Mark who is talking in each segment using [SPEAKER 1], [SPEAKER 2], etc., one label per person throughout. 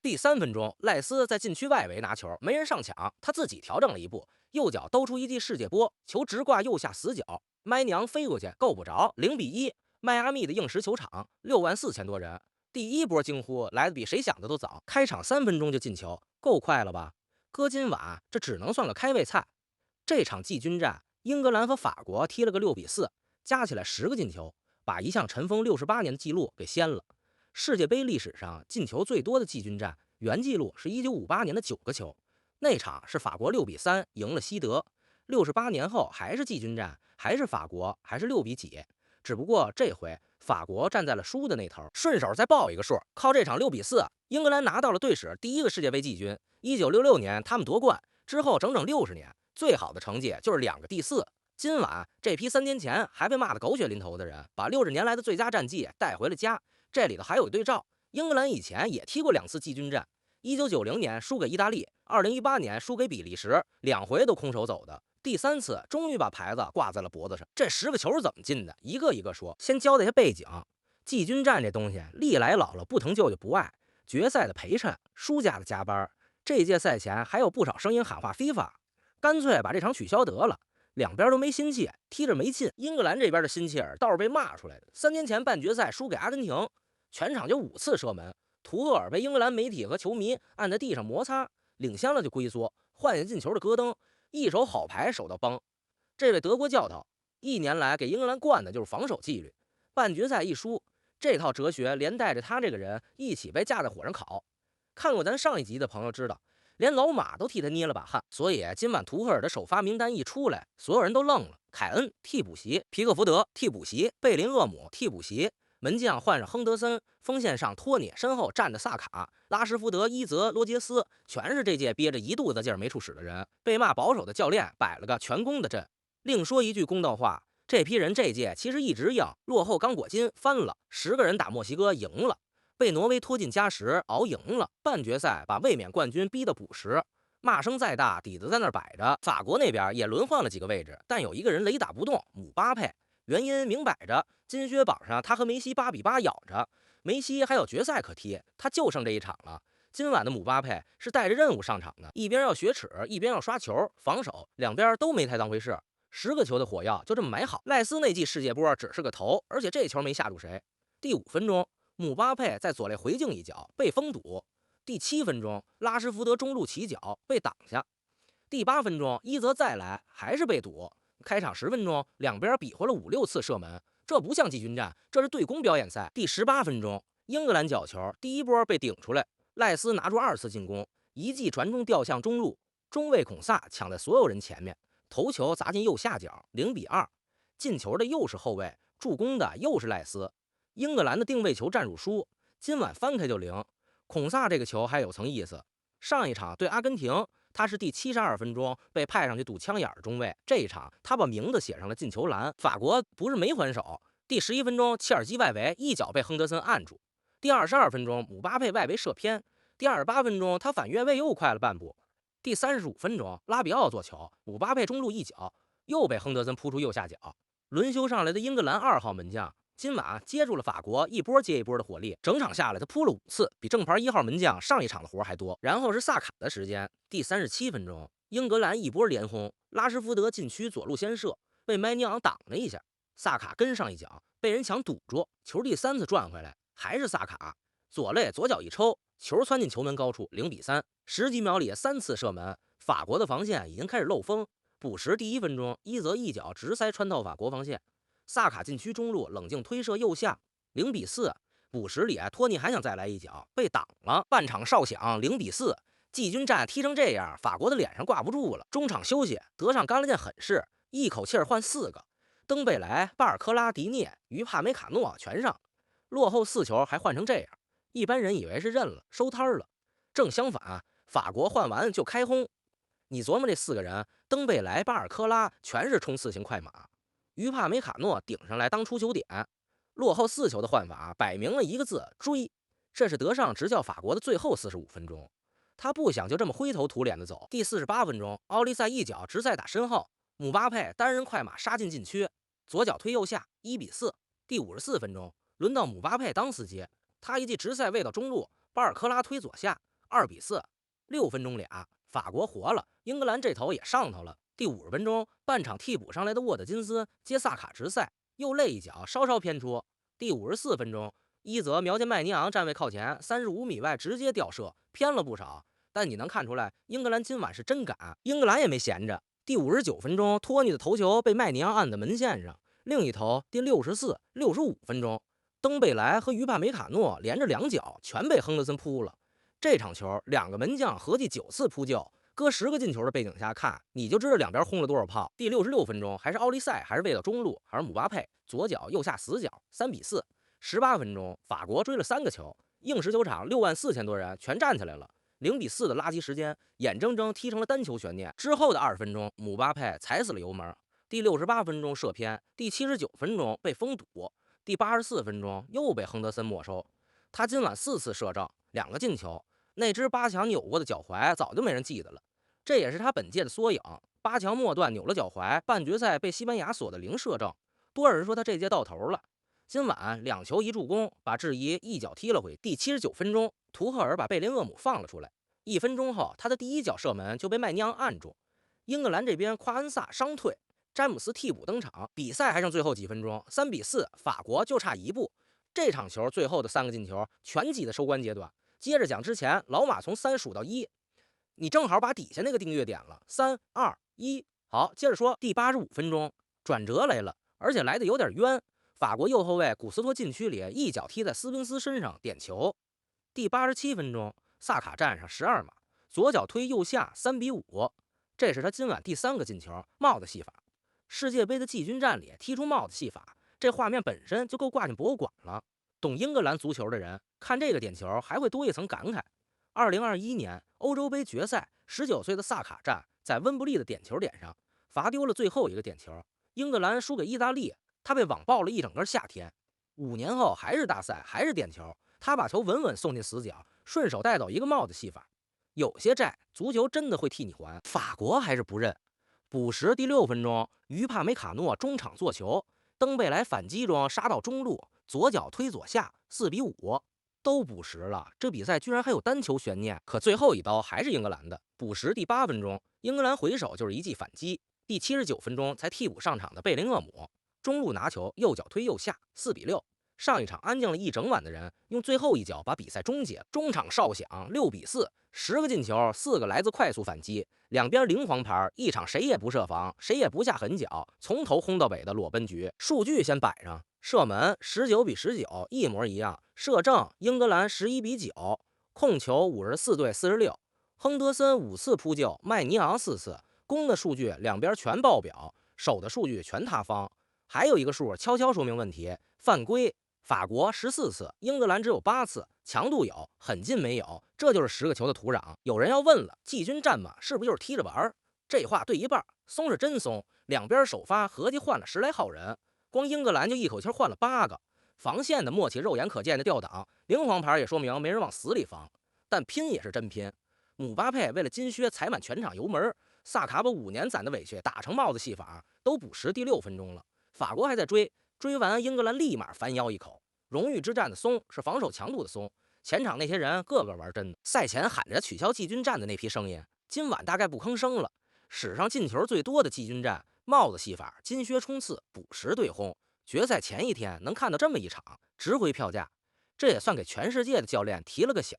[SPEAKER 1] 第3分钟，赖斯在禁区外围拿球，没人上抢，他自己调整了一步，右脚兜出一记世界波，球直挂右下死角，麦尼昂飞过去够不着，0-1。迈阿密的硬石球场64000多人，第一波惊呼来的比谁想的都早，开场3分钟就进球，够快了吧？搁今晚这只能算个开胃菜。这场季军战，英格兰和法国踢了个6-4，加起来10个进球，把一向尘封68年的记录给掀了。世界杯历史上进球最多的季军战，原纪录是1958年的9个球，那场是法国6-3赢了西德。68年后还是季军战，还是法国，还是6比几，只不过这回法国站在了输的那头。顺手再报一个数，靠这场6-4，英格兰拿到了队史第1个世界杯季军。1966年他们夺冠之后，整整60年，最好的成绩就是2个第4。今晚这批3年前还被骂得狗血淋头的人，把60年来的最佳战绩带回了家。这里头还有一对照，英格兰以前也踢过2次季军战，1990年输给意大利，2018年输给比利时，2回都空手走的。第3次终于把牌子挂在了脖子上。这10个球是怎么进的？一个一个说。先交代下背景，季军战这东西历来姥姥不疼舅舅不爱，决赛的陪衬，输家的加班。这届赛前还有不少声音喊话 FIFA， 干脆把这场取消得了。两边都没心气，踢着没劲。英格兰这边的心气儿倒是被骂出来的。3年前半决赛输给阿根廷，全场就5次射门，图赫尔被英格兰媒体和球迷按在地上摩擦，领先了就龟缩，换下进球的戈登一手好牌守到崩。这位德国教头1年来给英格兰惯的就是防守纪律，半决赛一输，这套哲学连带着他这个人一起被架在火上烤。看过咱上一集的朋友知道，连老马都替他捏了把汗。所以今晚图赫尔的首发名单一出来，所有人都愣了。凯恩替补席，皮克福德替补席，贝林厄姆替补席，门将换上亨德森，锋线上托尼，身后站着萨卡、拉什福德、伊泽、罗杰斯，全是这届憋着一肚子劲儿没处使的人。被骂保守的教练摆了个全攻的阵。另说一句公道话，这批人这届其实一直硬，落后刚果金翻了，10个人打墨西哥赢了，被挪威拖进加时熬赢了，半决赛把卫冕冠军逼得补时。骂声再大，底子在那摆着。法国那边也轮换了几个位置，但有一个人雷打不动，姆巴佩。原因明摆着，金靴榜上他和梅西8比8咬着，梅西还有决赛可踢，他就剩这一场了。今晚的姆巴佩是带着任务上场的，一边要雪耻，一边要刷球防守，两边都没太当回事。10个球的火药就这么埋好。赖斯那记世界波只是个头，而且这球没吓住谁。第5分钟，姆巴佩在左肋回敬一脚被封堵。第7分钟，拉什福德中路起脚被挡下。第8分钟，伊泽再来还是被堵。开场10分钟，两边比划了5、6次射门，这不像季军战，这是对攻表演赛。第18分钟，英格兰角球第一波被顶出来，赖斯拿出2次进攻，一记传中掉向中路，中卫孔萨抢在所有人前面，头球砸进右下角，0比2。进球的又是后卫，助攻的又是赖斯。英格兰的定位球战术输，今晚翻开就0。孔萨这个球还有层意思，上一场对阿根廷，他是第72分钟被派上去堵枪眼的中卫，这一场他把名字写上了进球栏。法国不是没还手，第11分钟，切尔基外围一脚被亨德森按住。第22分钟，姆巴佩外围射偏。第28分钟，他反越位又快了半步。第35分钟，拉比奥做球，姆巴佩中路一脚，又被亨德森扑出右下角。轮休上来的英格兰2号门将今晚接住了法国一波接一波的火力，整场下来他扑了5次，比正牌1号门将上一场的活还多。然后是萨卡的时间，第37分钟，英格兰一波连轰，拉什福德禁区左路先射，被麦尼昂挡了一下，萨卡跟上一脚，被人墙堵住，球第3次转回来，还是萨卡左肋左脚一抽，球窜进球门高处，0比3。10几秒里3次射门，法国的防线已经开始漏风。补时第1分钟，伊泽一脚直塞穿透法国防线。萨卡禁区中路冷静推射右下，0比4。补时里托尼还想再来一脚，被挡了。半场哨响，0比4。季军战踢成这样，法国的脸上挂不住了。中场休息，德尚干了件狠事，一口气换4个，登贝莱、巴尔科拉、迪涅、于帕梅卡诺全上。落后4球还换成这样，一般人以为是认了收摊了。正相反，法国换完就开轰。你琢磨这4个人，登贝莱、巴尔科拉全是冲刺型快马。于帕梅卡诺顶上来当出球点，落后4球的换法摆明了一个字追。这是德尚执教法国的最后45分钟，他不想就这么灰头土脸的走。第48分钟，奥利塞一脚直塞打身后，姆巴佩单人快马杀进禁区，左脚推右下，1比4。第54分钟，轮到姆巴佩当司机，他一记直塞喂到中路，巴尔科拉推左下， 2-4，6分钟俩，法国活了，英格兰这头也上头了。第50分钟，半场替补上来的沃特金斯接萨卡直塞，又累一脚，稍稍偏出。第54分钟，伊泽瞄见麦尼昂站位靠前，35米外直接吊射，偏了不少。但你能看出来，英格兰今晚是真敢，英格兰也没闲着。第59分钟，托尼的头球被麦尼昂按在门线上。另一头，第64、65分钟，登贝莱和于帕梅卡诺连着2脚全被亨德森扑了。这场球2个门将合计9次扑救，搁10个进球的背景下看，你就知道两边轰了多少炮。第66分钟，还是奥利塞，还是为了中路，还是姆巴佩左脚右下死角，3-4。18分钟，法国追了3个球，硬石球场64000多人全站起来了。0-4的垃圾时间，眼睁睁踢成了单球悬念。之后的20分钟，姆巴佩踩死了油门。第68分钟射偏，第79分钟被封堵，第84分钟又被亨德森没收。他今晚4次射正，2个进球。那只八强扭过的脚踝早就没人记得了，这也是他本届的缩影。8强末段扭了脚踝，半决赛被西班牙锁的0射正，多少人说他这届到头了。今晚2球1助攻，把质疑一脚踢了回。第79分钟，图赫尔把贝林厄姆放了出来，1分钟后，他的第1脚射门就被麦尼昂按住。英格兰这边夸恩萨伤退，詹姆斯替补登场，比赛还剩最后几分钟，3-4，法国就差1步。这场球最后的3个进球全挤在收官阶段。接着讲之前，老马从3数到1，你正好把底下那个订阅点了，3、2、1。好，接着说，第85分钟转折来了，而且来的有点冤。法国右后卫古斯托禁区里一脚踢在斯宾斯身上点球。第87分钟，萨卡站上12码，左脚推右下3-5，这是他今晚第3个进球，帽子戏法。世界杯的季军战里踢出帽子戏法，这画面本身就够挂进博物馆了。懂英格兰足球的人看这个点球还会多一层感慨。2021年欧洲杯决赛，19岁的萨卡站在温布利的点球点上罚丢了最后一个点球，英格兰输给意大利，他被网暴了一整个夏天。5年后还是大赛，还是点球，他把球稳稳送进死角，顺手带走一个帽子戏法。有些债足球真的会替你还，法国还是不认。补时第6分钟，于帕梅卡诺中场做球，登贝莱反击中杀到中路，左脚推左下，4-5。都补时了，这比赛居然还有单球悬念，可最后一刀还是英格兰的。补时第8分钟，英格兰回手就是一记反击。第79分钟才替补上场的贝林厄姆，中路拿球，右脚推右下，4-6。上一场安静了一整晚的人，用最后一脚把比赛终结。中场哨响，6-4，10个进球，4个来自快速反击，两边0黄牌，一场谁也不设防，谁也不下狠脚，从头轰到尾的裸奔局。数据先摆上，射门19-19，一模一样。射正英格兰11-9，控球54-46，亨德森5次扑救，麦尼昂4次。攻的数据两边全爆表，守的数据全他方。还有一个数悄悄说明问题，犯规。法国14次，英格兰只有8次，强度有，狠劲没有，这就是10个球的土壤。有人要问了，季军战嘛，是不是就是踢着玩？这话对一半，松是真松，两边首发合计换了10来号人，光英格兰就一口气换了8个。防线的默契肉眼可见的吊挡，0黄牌也说明没人往死里防，但拼也是真拼。姆巴佩为了金靴踩满全场油门，萨卡把5年攒的委屈打成帽子戏法，都补时第6分钟了，法国还在追，追完英格兰立马反咬一口。荣誉之战的松是防守强度的松，前场那些人个个玩真的。赛前喊着取消季军战的那批声音，今晚大概不吭声了。史上进球最多的季军战，帽子戏法，金靴冲刺，补时对轰。决赛前一天能看到这么一场，值回票价。这也算给全世界的教练提了个醒，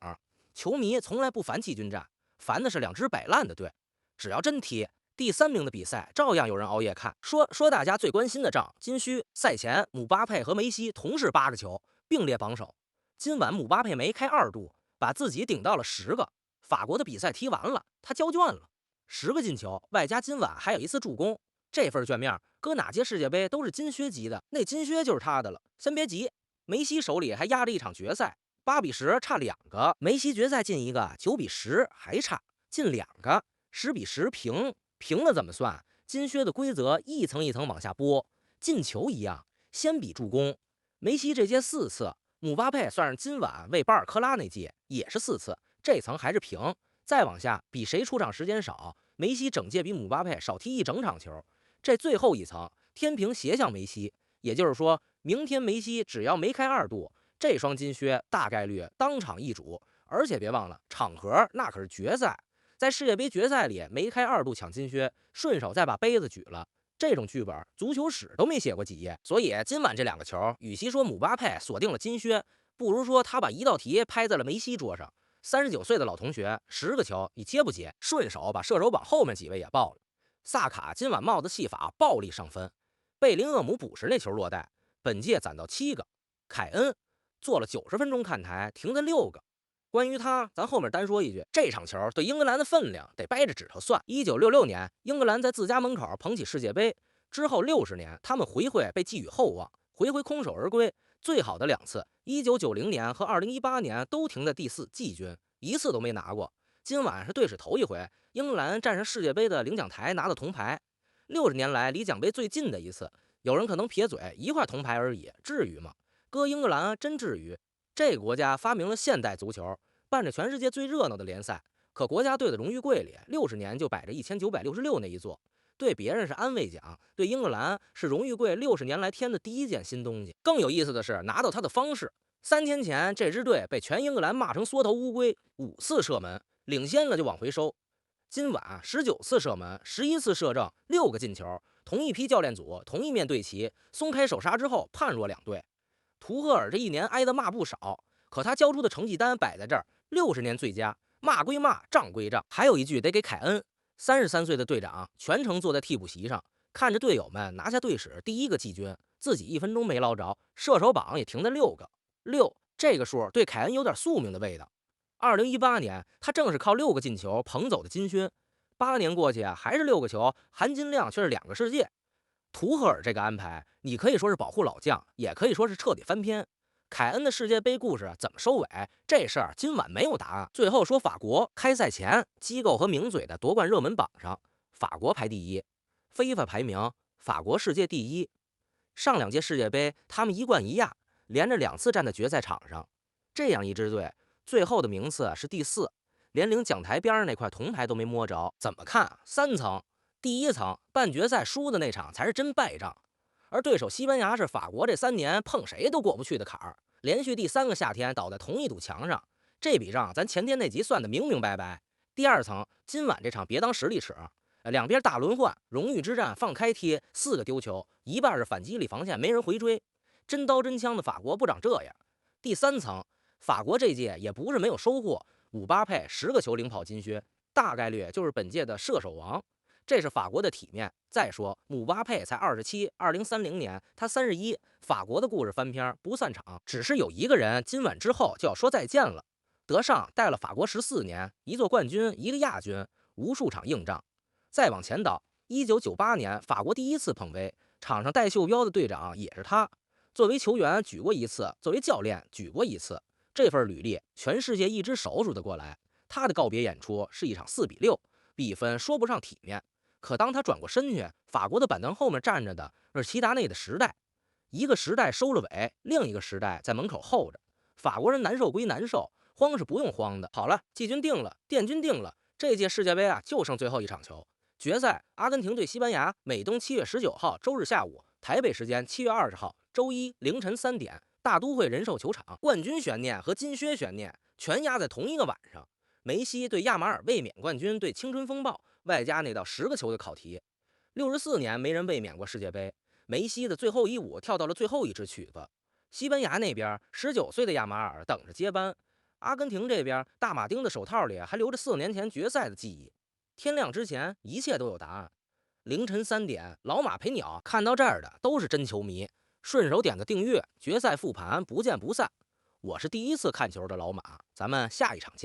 [SPEAKER 1] 球迷从来不烦季军战，烦的是2支摆烂的队。只要真踢，第3名的比赛照样有人熬夜看。说大家最关心的仗，金靴。赛前姆巴佩和梅西同时8个球，并列榜首。今晚姆巴佩梅开2度，把自己顶到了10个。法国的比赛踢完了，他交卷了，10个进球，外加今晚还有1次助攻。这份卷面搁哪届世界杯都是金靴级的，那金靴就是他的了。先别急，梅西手里还压着一场决赛，8-10差2个，梅西决赛进1个，9-10还差进2个，10-10平了怎么算？金靴的规则一层一层往下拨，进球一样，先比助攻。梅西这届4次，姆巴佩算上今晚为巴尔科拉那届也是4次，这层还是平。再往下比谁出场时间少，梅西整届比姆巴佩少踢1整场球。这最后一层天平斜向梅西，也就是说，明天梅西只要没开2度，这双金靴大概率当场易主，而且别忘了，场合那可是决赛，在世界杯决赛里梅开2度抢金靴，顺手再把杯子举了。这种剧本足球史都没写过几页，所以今晚这2个球，与其说姆巴佩锁定了金靴，不如说他把一道题拍在了梅西桌上。39岁的老同学，10个球你接不接？顺手把射手榜后面几位也爆了。萨卡今晚帽子戏法暴力上分，贝林厄姆补时那球落袋，本届攒到7个。凯恩做了90分钟看台，停的6个。关于他，咱后面单说一句，这场球对英格兰的分量得掰着指头算。1966年，英格兰在自家门口捧起世界杯之后60年，他们回会被寄予厚望，回空手而归。最好的2次，1990年和2018年都停在第4季军，一次都没拿过。今晚是队史头一回，英格兰站上世界杯的领奖台拿到铜牌，60年来离奖杯最近的一次。有人可能撇嘴，1块铜牌而已，至于吗？搁英格兰真至于？这个国家发明了现代足球，办着全世界最热闹的联赛，可国家队的荣誉柜里60年就摆着1966那一座。对别人是安慰奖，对英格兰是荣誉柜60年来添的第1件新东西。更有意思的是，拿到它的方式。3天前，这支队被全英格兰骂成缩头乌龟，5次射门，领先了就往回收。今晚19次射门，11次射正，6个进球。同一批教练组，同一面队旗，松开手刹之后，判若两队。图赫尔这1年挨的骂不少，可他交出的成绩单摆在这儿，60年最佳，骂归骂，仗归仗。还有一句得给凯恩，33岁的队长全程坐在替补席上，看着队友们拿下队史第1个季军，自己1分钟没捞着，射手榜也停在6个。6这个数对凯恩有点宿命的味道。2018年，他正是靠6个进球捧走的金靴。8年过去还是6个球，含金量却是2个世界。图赫尔这个安排，你可以说是保护老将，也可以说是彻底翻篇。凯恩的世界杯故事怎么收尾？这事儿今晚没有答案。最后说法国，开赛前机构和名嘴的夺冠热门榜上，法国排第1，非法排名法国世界第1。上2届世界杯他们1冠1亚，连着2次站在决赛场上。这样一支队，最后的名次是第4，连领奖台边上那块铜牌都没摸着。怎么看？3层。第1层半决赛输的那场才是真败仗，而对手西班牙是法国这3年碰谁都过不去的坎儿，连续第3个夏天倒在同一堵墙上。这笔账咱前天那集算的明明白白。第2层，今晚这场别当实力尺，两边大轮换，荣誉之战放开踢，4个丢球，一半是反击里防线没人回追，真刀真枪的法国不长这样。第3层，法国这届也不是没有收获，姆巴佩10个球领跑金靴，大概率就是本届的射手王。这是法国的体面。再说，姆巴佩才27，2030年他31，法国的故事翻篇不散场。只是有一个人今晚之后就要说再见了。德尚带了法国14年，1座冠军，1个亚军，无数场硬仗。再往前倒，1998年法国第1次捧杯，场上带袖标的队长也是他。作为球员举过1次，作为教练举过1次，这份履历全世界一只手数得过来。他的告别演出是一场4-6，比分说不上体面。可当他转过身去，法国的板凳后面站着的是齐达内的时代，一个时代收了尾，另一个时代在门口候着。法国人难受归难受，慌是不用慌的。好了，季军定了，殿军定了，这届世界杯就剩最后一场球，决赛阿根廷对西班牙，美东7月19号周日下午，台北时间7月20号周一凌晨3点，大都会人寿球场。冠军悬念和金靴悬念全压在同一个晚上。梅西对亚马尔卫冕冠军对青春风暴，外加那道10个球的考题。64年没人卫冕过世界杯，梅西的最后一舞跳到了最后一支曲子。西班牙那边19岁的亚马尔等着接班，阿根廷这边大马丁的手套里还留着4年前决赛的记忆。天亮之前一切都有答案。凌晨3点，老马陪鸟看到这儿的都是真球迷，顺手点个订阅，决赛复盘不见不散。我是第1次看球的老马，咱们下一场见。